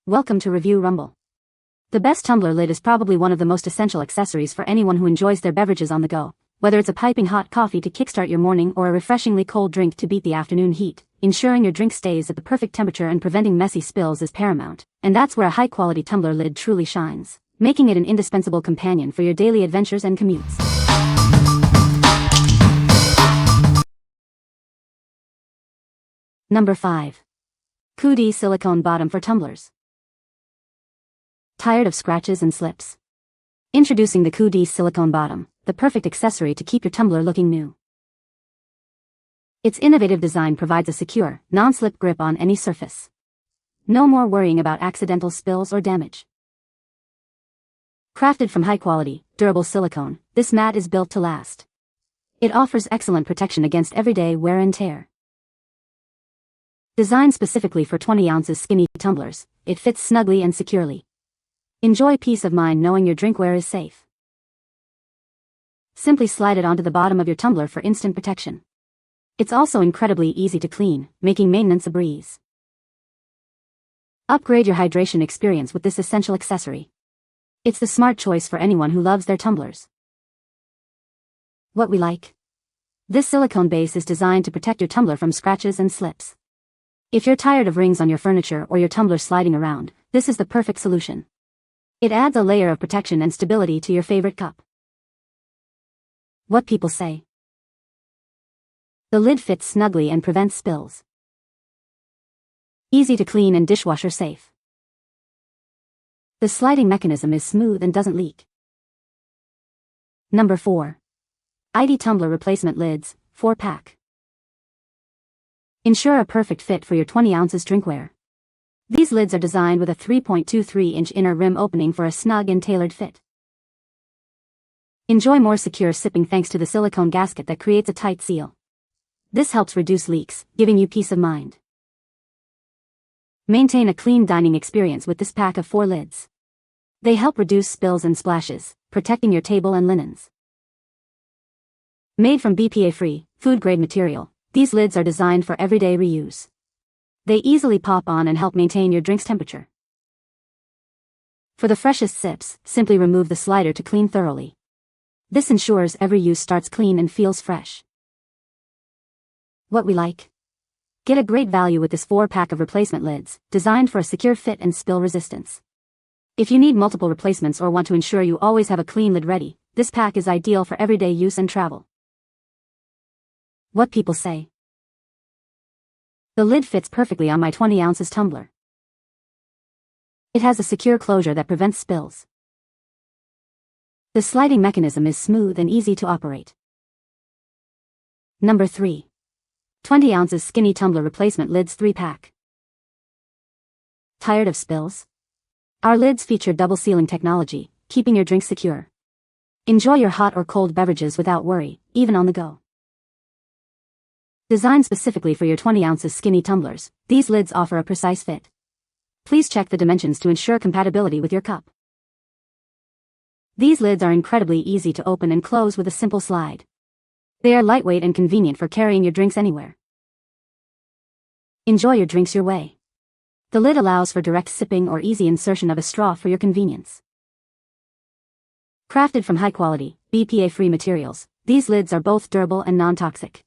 Welcome to Review Rumble. The best tumbler lid is probably one of the most essential accessories for anyone who enjoys their beverages on the go. Whether it's a piping hot coffee to kickstart your morning or a refreshingly cold drink to beat the afternoon heat, ensuring your drink stays at the perfect temperature and preventing messy spills is paramount. And that's where a high-quality tumbler lid truly shines, making it an indispensable companion for your daily adventures and commutes. Number 5. KOODEE Silicone Bottom for Tumblers. Tired of scratches and slips? Introducing the KOODEE Silicone Bottom, the perfect accessory to keep your tumbler looking new. Its innovative design provides a secure, non-slip grip on any surface. No more worrying about accidental spills or damage. Crafted from high-quality, durable silicone, this mat is built to last. It offers excellent protection against everyday wear and tear. Designed specifically for 20-ounce skinny tumblers, it fits snugly and securely. Enjoy peace of mind knowing your drinkware is safe. Simply slide it onto the bottom of your tumbler for instant protection. It's also incredibly easy to clean, making maintenance a breeze. Upgrade your hydration experience with this essential accessory. It's the smart choice for anyone who loves their tumblers. What we like? This silicone base is designed to protect your tumbler from scratches and slips. If you're tired of rings on your furniture or your tumbler sliding around, this is the perfect solution. It adds a layer of protection and stability to your favorite cup. What people say? The lid fits snugly and prevents spills. Easy to clean and dishwasher safe. The sliding mechanism is smooth and doesn't leak. Number 4. Yeti Tumbler Replacement Lids, 4-pack. Ensure a perfect fit for your 20-ounce drinkware. These lids are designed with a 3.23-inch inner rim opening for a snug and tailored fit. Enjoy more secure sipping thanks to the silicone gasket that creates a tight seal. This helps reduce leaks, giving you peace of mind. Maintain a clean dining experience with this pack of 4 lids. They help reduce spills and splashes, protecting your table and linens. Made from BPA-free, food-grade material, these lids are designed for everyday reuse. They easily pop on and help maintain your drink's temperature. For the freshest sips, simply remove the slider to clean thoroughly. This ensures every use starts clean and feels fresh. What we like? Get a great value with this 4-pack of replacement lids, designed for a secure fit and spill resistance. If you need multiple replacements or want to ensure you always have a clean lid ready, this pack is ideal for everyday use and travel. What people say? The lid fits perfectly on my 20-ounce tumbler. It has a secure closure that prevents spills. The sliding mechanism is smooth and easy to operate. Number 3. 20-ounce skinny tumbler replacement lids 3-pack. Tired of spills? Our lids feature double sealing technology, keeping your drink secure. Enjoy your hot or cold beverages without worry, even on the go. Designed specifically for your 20-ounce skinny tumblers, these lids offer a precise fit. Please check the dimensions to ensure compatibility with your cup. These lids are incredibly easy to open and close with a simple slide. They are lightweight and convenient for carrying your drinks anywhere. Enjoy your drinks your way. The lid allows for direct sipping or easy insertion of a straw for your convenience. Crafted from high-quality, BPA-free materials, these lids are both durable and non-toxic.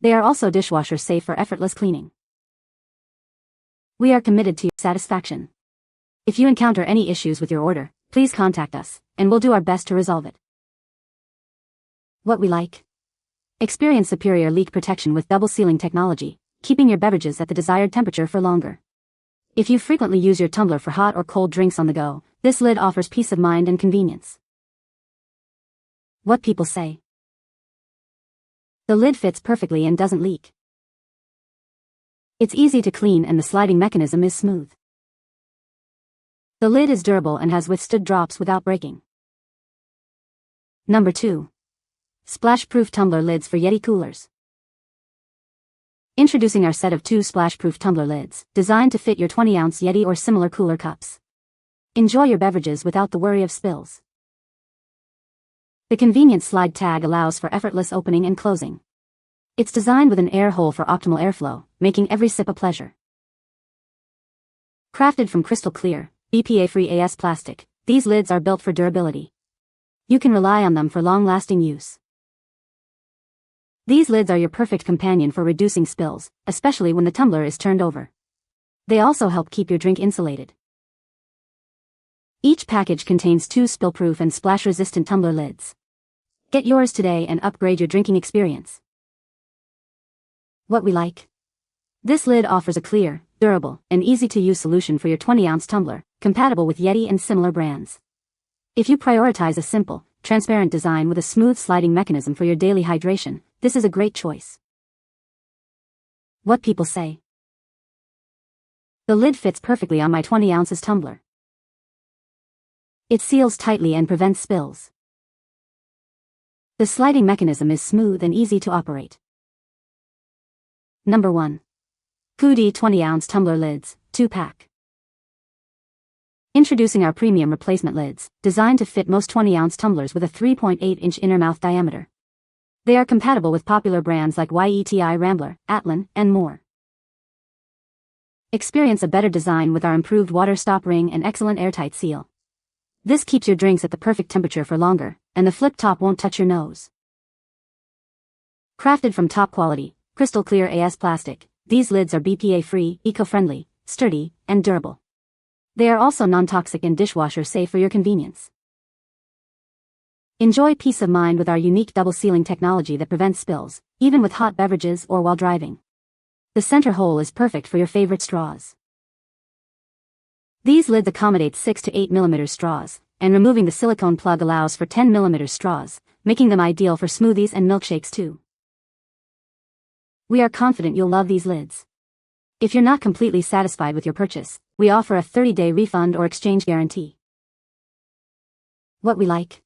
They are also dishwasher safe for effortless cleaning. We are committed to your satisfaction. If you encounter any issues with your order, please contact us, and we'll do our best to resolve it. What we like? Experience superior leak protection with double sealing technology, keeping your beverages at the desired temperature for longer. If you frequently use your tumbler for hot or cold drinks on the go, this lid offers peace of mind and convenience. What people say? The lid fits perfectly and doesn't leak. It's easy to clean and the sliding mechanism is smooth. The lid is durable and has withstood drops without breaking. Number 2. Splash-proof tumbler lids for Yeti coolers. Introducing our set of 2 splash-proof tumbler lids, designed to fit your 20-ounce Yeti or similar cooler cups. Enjoy your beverages without the worry of spills. The convenient slide tag allows for effortless opening and closing. It's designed with an air hole for optimal airflow, making every sip a pleasure. Crafted from crystal clear, BPA-free AS plastic, these lids are built for durability. You can rely on them for long-lasting use. These lids are your perfect companion for reducing spills, especially when the tumbler is turned over. They also help keep your drink insulated. Each package contains 2 spill-proof and splash-resistant tumbler lids. Get yours today and upgrade your drinking experience. What we like. This lid offers a clear, durable, and easy-to-use solution for your 20-ounce tumbler, compatible with Yeti and similar brands. If you prioritize a simple, transparent design with a smooth sliding mechanism for your daily hydration, this is a great choice. What people say. The lid fits perfectly on my 20 ounces tumbler. It seals tightly and prevents spills. The sliding mechanism is smooth and easy to operate. Number 1. KOODEE 20-ounce tumbler lids, 2-pack. Introducing our premium replacement lids, designed to fit most 20-ounce tumblers with a 3.8-inch inner mouth diameter. They are compatible with popular brands like Yeti, Rambler, Atlan, and more. Experience a better design with our improved water stop ring and excellent airtight seal. This keeps your drinks at the perfect temperature for longer, and the flip top won't touch your nose. Crafted from top quality, crystal clear AS plastic, these lids are BPA-free, eco-friendly, sturdy, and durable. They are also non-toxic and dishwasher safe for your convenience. Enjoy peace of mind with our unique double sealing technology that prevents spills, even with hot beverages or while driving. The center hole is perfect for your favorite straws. These lids accommodate 6 to 8 mm straws, and removing the silicone plug allows for 10 mm straws, making them ideal for smoothies and milkshakes too. We are confident you'll love these lids. If you're not completely satisfied with your purchase, we offer a 30-day refund or exchange guarantee. What we like.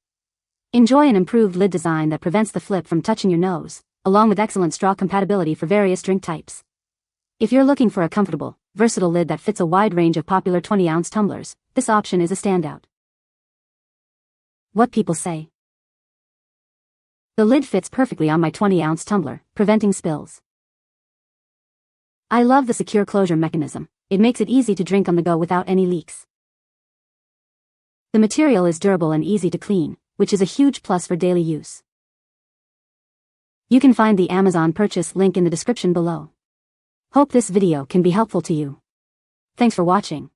Enjoy an improved lid design that prevents the flip from touching your nose, along with excellent straw compatibility for various drink types. If you're looking for a comfortable, versatile lid that fits a wide range of popular 20-ounce tumblers, this option is a standout. What people say. The lid fits perfectly on my 20-ounce tumbler, preventing spills. I love the secure closure mechanism. It makes it easy to drink on the go without any leaks. The material is durable and easy to clean, which is a huge plus for daily use. You can find the Amazon purchase link in the description below. Hope this video can be helpful to you. Thanks for watching.